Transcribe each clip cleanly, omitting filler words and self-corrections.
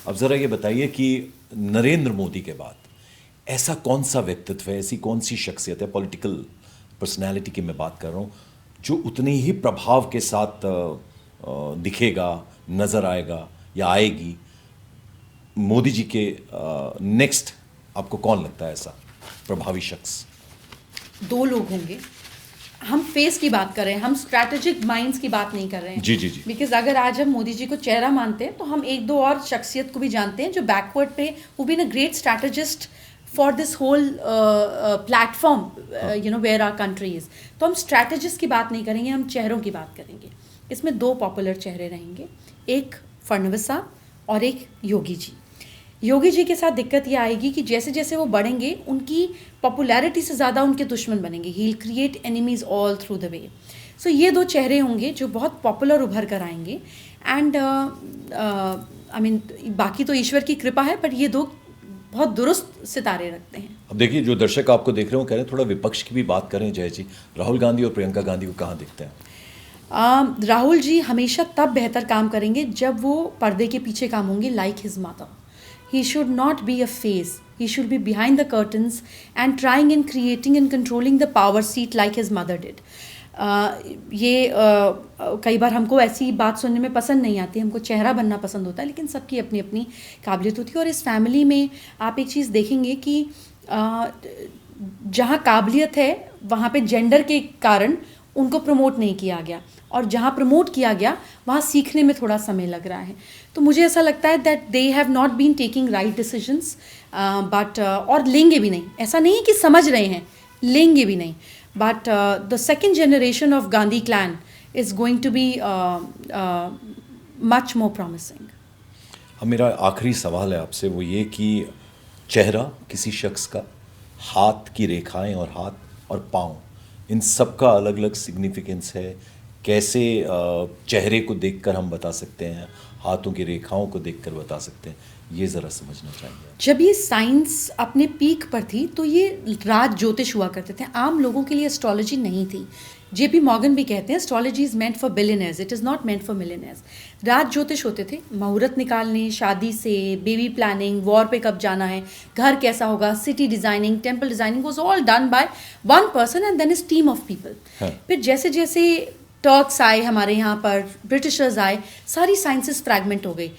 अब ज़रा ये बताइए कि नरेंद्र मोदी के बाद ऐसा कौन सा व्यक्तित्व है, ऐसी कौन सी शख्सियत है, पॉलिटिकल पर्सनैलिटी की मैं बात कर रहा हूँ, जो उतने ही प्रभाव के साथ दिखेगा, नज़र आएगा या आएगी मोदी जी के नेक्स्ट? आपको कौन लगता है ऐसा प्रभावी शख्स? दो लोग होंगे। हम फेस की बात कर रहे हैं, हम स्ट्रैटेजिक माइंड्स की बात नहीं कर रहे हैं। जी जी जी। बिकॉज अगर आज हम मोदी जी को चेहरा मानते हैं तो हम एक दो और शख्सियत को भी जानते हैं जो बैकवर्ड पे वो been a great strategist for this whole platform, you know, where our country is. तो हम स्ट्रैटेजिस्ट की बात नहीं करेंगे, हम चेहरों की बात करेंगे। इसमें दो पॉपुलर चेहरे रहेंगे, एक फडणवीस साहब और एक योगी जी। योगी जी के साथ दिक्कत ये आएगी कि जैसे जैसे वो बढ़ेंगे उनकी पॉपुलैरिटी से ज़्यादा उनके दुश्मन बनेंगे। He will create enemies all through the way. So ये दो चेहरे होंगे जो बहुत पॉपुलर उभर कर आएंगे। एंड आई मीन बाकी तो ईश्वर की कृपा है, बट ये दो बहुत दुरुस्त सितारे रखते हैं। अब देखिए, जो दर्शक आपको देख रहे हो कह रहे हैं थोड़ा विपक्ष की भी बात करें जय जी। राहुल गांधी और प्रियंका गांधी को कहाँ देखते हैं? राहुल जी हमेशा तब बेहतर काम करेंगे जब वो पर्दे के पीछे काम होंगे, like his mother. He should not be a face. He should be behind the curtains and trying and creating and controlling the power seat like his mother did. कई बार हमको ऐसी बात सुनने में पसंद नहीं आती, हमको चेहरा बनना पसंद होता है, लेकिन सबकी अपनी अपनी काबिलियत होती है। और इस फैमिली में आप एक चीज़ देखेंगे कि जहाँ काबिलियत है वहाँ पे जेंडर के कारण उनको प्रमोट नहीं किया गया, और जहाँ प्रमोट किया गया वहाँ सीखने में थोड़ा समय लग रहा है। तो मुझे ऐसा लगता है that they have not been taking right decisions, but और लेंगे भी नहीं। ऐसा नहीं है कि समझ रहे हैं, लेंगे भी नहीं। But the second generation of Gandhi clan is going to be much more promising. अब मेरा आखिरी सवाल है आपसे, वो ये कि चेहरा किसी शख्स का, हाथ की रेखाएं और हाथ और पाँव, इन सब का अलग अलग सिग्निफिकेंस है। कैसे चेहरे को देखकर हम बता सकते हैं, हाथों की रेखाओं को देखकर बता सकते हैं, ये ज़रा समझना चाहिए। जब ये साइंस अपने पीक पर थी तो ये राज ज्योतिष हुआ करते थे, आम लोगों के लिए एस्ट्रोलॉजी नहीं थी। जेपी मॉर्गन भी कहते हैं astrology is meant for billionaires, it is not meant for millionaires. राज ज्योतिष होते थे, मुहूर्त निकालने, शादी से, बेबी प्लानिंग, वॉर पे कब जाना है, घर कैसा होगा, city designing, temple designing was all done by one person and then his team of people. फिर जैसे जैसे टर्क्स आए हमारे यहाँ पर, ब्रिटिशर्स आए, सारी साइंसेस फ्रैगमेंट हो गई।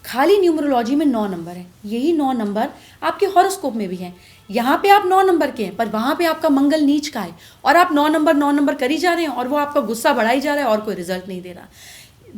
खाली न्यूमरोलॉजी में 9 नंबर है, यही 9 नंबर आपके हॉरोस्कोप में भी हैं। यहाँ पे आप 9 नंबर के हैं, पर वहाँ पे आपका मंगल नीच का है, और आप 9 नंबर करी जा रहे हैं, और वो आपका गुस्सा बढ़ाई जा रहा है और कोई रिजल्ट नहीं दे रहा।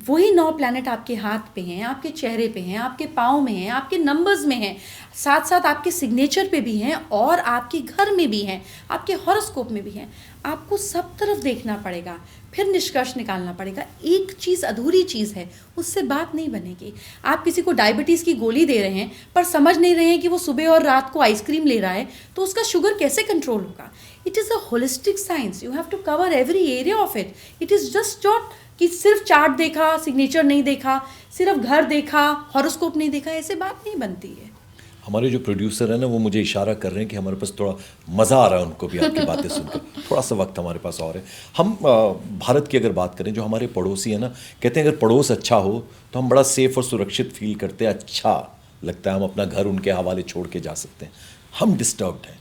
वही 9 प्लैनेट आपके हाथ पे हैं, आपके चेहरे पे हैं, आपके पाँव में हैं, आपके नंबर्स में हैं, साथ साथ आपके सिग्नेचर पे भी हैं, और आपके घर में भी हैं, आपके हॉरोस्कोप में भी हैं। आपको सब तरफ देखना पड़ेगा, फिर निष्कर्ष निकालना पड़ेगा। एक चीज़ अधूरी चीज़ है, उससे बात नहीं बनेगी। आप किसी को डायबिटीज़ की गोली दे रहे हैं पर समझ नहीं रहे हैं कि वो सुबह और रात को आइसक्रीम ले रहा है, तो उसका शुगर कैसे कंट्रोल होगा? It is a holistic science, you have to cover every area of it. It is just not कि सिर्फ चार्ट देखा, सिग्नेचर नहीं देखा, सिर्फ घर देखा, हॉरोस्कोप नहीं देखा, ऐसे बात नहीं बनती है। हमारे जो प्रोड्यूसर है ना, वो मुझे इशारा कर रहे हैं कि हमारे पास थोड़ा मज़ा आ रहा है उनको भी आपकी बातें सुनकर। थोड़ा सा वक्त हमारे पास और है। हम भारत की अगर बात करें, जो हमारे पड़ोसी है ना, कहते हैं अगर पड़ोस अच्छा हो तो हम बड़ा सेफ और सुरक्षित फील करते हैं, अच्छा लगता है, हम अपना घर उनके हवाले छोड़ के जा सकते हैं। हम डिस्टर्ब्ड हैं।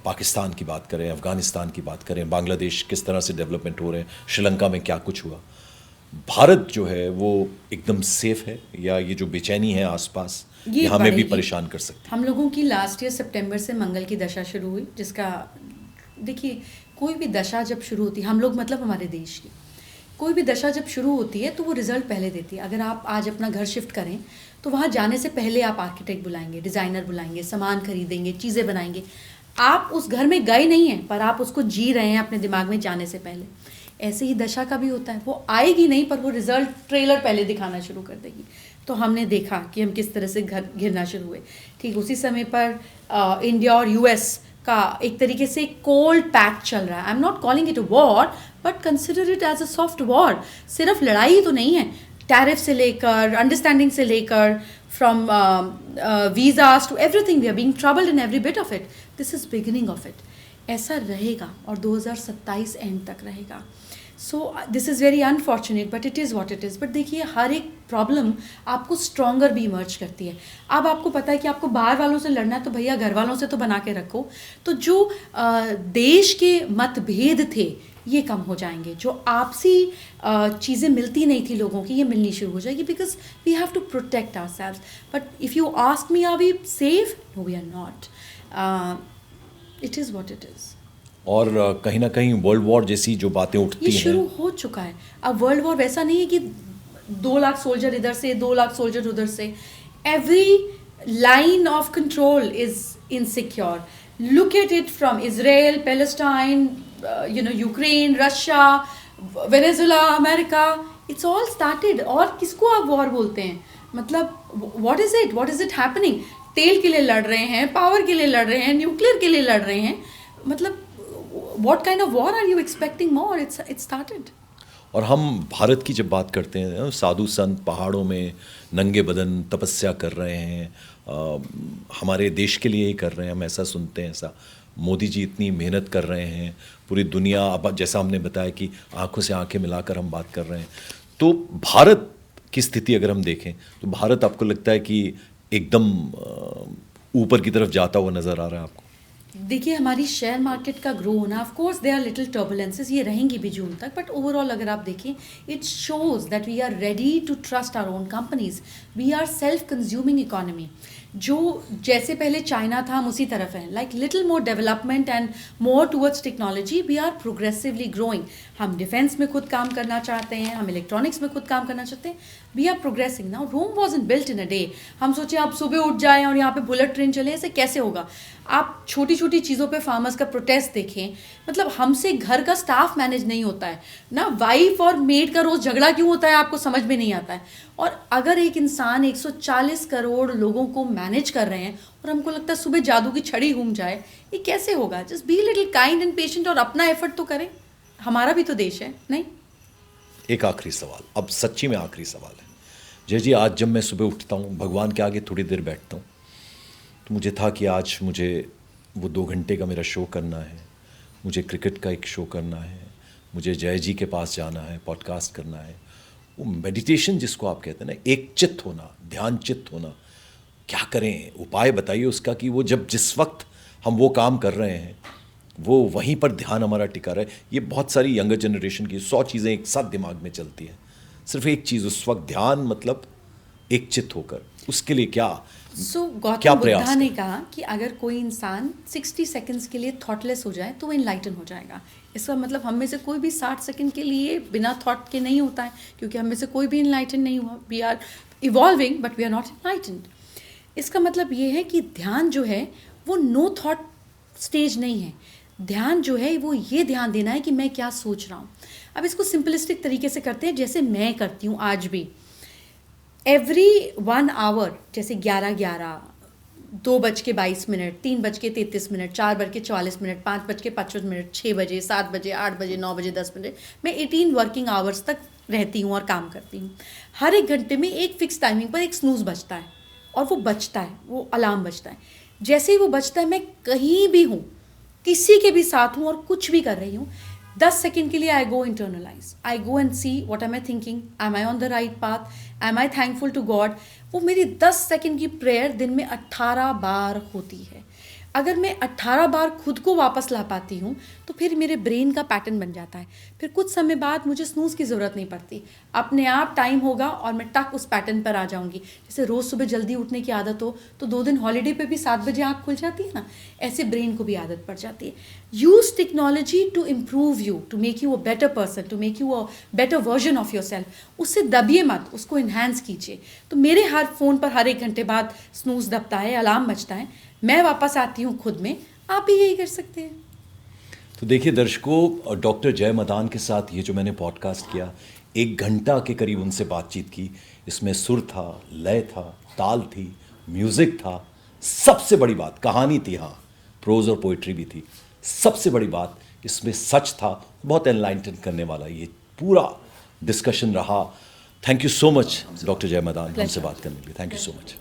पाकिस्तान की बात करें, अफ़गानिस्तान की बात करें, बांग्लादेश किस तरह से डेवलपमेंट हो रहे हैं, श्रीलंका में क्या कुछ हुआ, भारत जो है वो एकदम सेफ है, या ये जो बेचैनी है आसपास ये हमें भी परेशान कर सकती है? हम लोगों की लास्ट ईयर सितंबर से मंगल की दशा शुरू हुई, जिसका देखिए, कोई भी दशा जब शुरू होती है, हम लोग मतलब हमारे देश की कोई भी दशा जब शुरू होती है तो वो रिजल्ट पहले देती है। अगर आप आज अपना घर शिफ्ट करें तो वहाँ जाने से पहले आप आर्किटेक्ट बुलाएंगे, डिज़ाइनर बुलाएंगे, सामान खरीदेंगे, चीज़ें बनाएंगे। आप उस घर में गए नहीं हैं, पर आप उसको जी रहे हैं अपने दिमाग में जाने से पहले। ऐसे ही दशा का भी होता है, वो आएगी नहीं पर वो रिजल्ट ट्रेलर पहले दिखाना शुरू कर देगी। तो हमने देखा कि हम किस तरह से घर घिरना शुरू हुए। ठीक उसी समय पर इंडिया और यूएस का एक तरीके से कोल्ड पैक्ट चल रहा है। I am not calling it a war, but consider it as a soft war. सिर्फ लड़ाई ही तो नहीं है, टैरिफ से लेकर, अंडरस्टैंडिंग से लेकर, from visas to everything, we are being troubled in every bit of it. This is beginning of it. ऐसा रहेगा और 2027 एंड तक रहेगा। So this is very unfortunate but it is what it is. But देखिए हर एक problem आपको stronger भी इमर्ज करती है. अब आपको पता है कि आपको बाहर वालों से लड़ना है तो भैया घर वालों से तो बना के रखो. तो जो देश के मतभेद थे ये कम हो जाएंगे. जो आपसी चीज़ें मिलती नहीं थी लोगों की, ये मिलनी शुरू हो जाएगी. Because we have to protect our selves. But if you ask me are we safe, no we are not. It is what it is. और कहीं ना कहीं वर्ल्ड वॉर जैसी जो बातें उठती ये हैं, शुरू हो चुका है. अब वर्ल्ड वॉर वैसा नहीं है कि 2 लाख सोल्जर इधर से 2 लाख सोल्जर उधर से. Every line of control is insecure. Look at it from Israel, Palestine, Ukraine, Russia, Venezuela, America. It's all started. और किसको आप वॉर बोलते हैं? मतलब व्हाट इज इट हैपनिंग? तेल के लिए लड़ रहे हैं, पावर के लिए लड़ रहे हैं, न्यूक्लियर के लिए लड़ रहे हैं. मतलब what kind of war are you expecting more? It's started. और हम भारत की जब बात करते हैं, साधु संत पहाड़ों में नंगे बदन तपस्या कर रहे हैं, हमारे देश के लिए ही कर रहे हैं, हम ऐसा सुनते हैं. ऐसा मोदी जी इतनी मेहनत कर रहे हैं, पूरी दुनिया, अब जैसा हमने बताया कि आंखों से आंखें मिलाकर हम बात कर रहे हैं. तो भारत की स्थिति अगर हम देखें तो भारत आपको लगता है कि एकदम ऊपर की तरफ जाता हुआ नज़र आ रहा है आपको? देखिए हमारी शेयर मार्केट का ग्रो होना, of course they are little turbulences, ये रहेंगी भी जून तक. बट ओवरऑल अगर आप देखें, it shows that we are ready to trust our own companies. We are self consuming economy. जो जैसे पहले चाइना था हम उसी तरफ हैं. Like little more development and more towards technology, we are progressively growing. हम डिफेंस में खुद काम करना चाहते हैं, हम इलेक्ट्रॉनिक्स में खुद काम करना चाहते हैं. We are progressing. Now Rome wasn't built in a day. हम सोचे आप सुबह उठ जाएं और यहाँ पे बुलेट ट्रेन चले, ऐसे कैसे होगा? आप छोटी छोटी चीज़ों पे फार्मर्स का प्रोटेस्ट देखें. मतलब हमसे घर का स्टाफ मैनेज नहीं होता है ना. वाइफ और मेड का रोज़ झगड़ा क्यों होता है आपको समझ में नहीं आता है. और अगर एक इंसान 140 करोड़ लोगों को मैनेज कर रहे हैं और हमको लगता है सुबह जादू की छड़ी घूम जाए, ये कैसे होगा? Just be little kind and patient और अपना एफर्ट तो करें. हमारा भी तो देश है. नहीं, एक आखिरी सवाल, अब सच्ची में आखिरी सवाल है. जय जी, आज जब मैं सुबह उठता हूँ, भगवान के आगे थोड़ी देर बैठता हूँ, तो मुझे था कि आज मुझे वो 2 घंटे का मेरा शो करना है, मुझे क्रिकेट का एक शो करना है, मुझे जय जी के पास जाना है, पॉडकास्ट करना है. वो मेडिटेशन जिसको आप कहते हैं ना, एक चित्त होना, ध्यान चित्त होना, क्या करें? उपाय बताइए उसका कि वो जब जिस वक्त हम वो काम कर रहे हैं वो वहीं पर ध्यान हमारा टिका रहे. ये बहुत सारी यंगर जनरेशन की 100 चीज़ें एक साथ दिमाग में चलती हैं. सिर्फ एक चीज़ उस वक्त ध्यान, मतलब एक चित्त होकर, उसके लिए क्या गौतम बुद्धा ने कहा कि अगर कोई इंसान 60 सेकंड्स के लिए थॉटलेस हो जाए तो वो इनलाइटन हो जाएगा. इसका मतलब हम में से कोई भी 60 सेकंड के लिए बिना थॉट के नहीं होता है, क्योंकि हम में से कोई भी इनलाइटन नहीं हुआ. We are evolving but we are not enlightened. इसका मतलब ये है कि ध्यान जो है वो नो थॉट स्टेज नहीं है. ध्यान जो है वो ये ध्यान देना है कि मैं क्या सोच रहा हूँ. अब इसको सिंपलिस्टिक तरीके से करते हैं, जैसे मैं करती हूँ आज भी. एवरी 1 आवर, जैसे 11:11, 2:22, 3:33, 4:44, 5:55, 6 बजे, 7 बजे, 8 बजे, 9 बजे, 10 बजे, मैं 18 वर्किंग आवर्स तक रहती हूँ और काम करती हूँ. हर एक घंटे में एक फिक्स टाइमिंग पर एक स्नूज बजता है और वो बजता है, वो अलार्म बजता है. जैसे ही वो बजता है, मैं कहीं भी हूँ, किसी के भी साथ हूँ और कुछ भी कर रही हूँ, 10 सेकंड के लिए I go internalize. I go and see what am I thinking, am I on the right path, am I thankful to God. वो मेरी 10 सेकंड की प्रेयर दिन में 18 बार होती है. अगर मैं 18 बार खुद को वापस ला पाती हूँ तो फिर मेरे ब्रेन का पैटर्न बन जाता है. फिर कुछ समय बाद मुझे स्नूज़ की ज़रूरत नहीं पड़ती. अपने आप टाइम होगा और मैं टक उस पैटर्न पर आ जाऊँगी. जैसे रोज़ सुबह जल्दी उठने की आदत हो तो 2 दिन हॉलीडे पे भी 7 बजे आँख खुल जाती है ना, ऐसे ब्रेन को भी आदत पड़ जाती है. Use technology to improve you, to make you a better person, to make you a better version of your self. उससे दबिए मत, उसको इन्हांस कीजिए. तो मेरे हर फ़ोन पर हर 1 घंटे बाद स्नूज़ दबता है, अलार्म बजता है, मैं वापस आती हूँ खुद में. आप भी यही कर सकते हैं. तो देखिए दर्शकों, डॉक्टर जय मदान के साथ ये जो मैंने पॉडकास्ट किया, 1 घंटा के करीब उनसे बातचीत की. इसमें सुर था, लय था, ताल थी, म्यूज़िक था, सबसे बड़ी बात कहानी थी, हाँ प्रोज और पोइट्री भी थी. सबसे बड़ी बात इसमें सच था. बहुत एनलाइटन करने वाला ये पूरा डिस्कशन रहा. Thank you so much doctor जय मदान, हमसे बात करने के लिए. Thank you so much.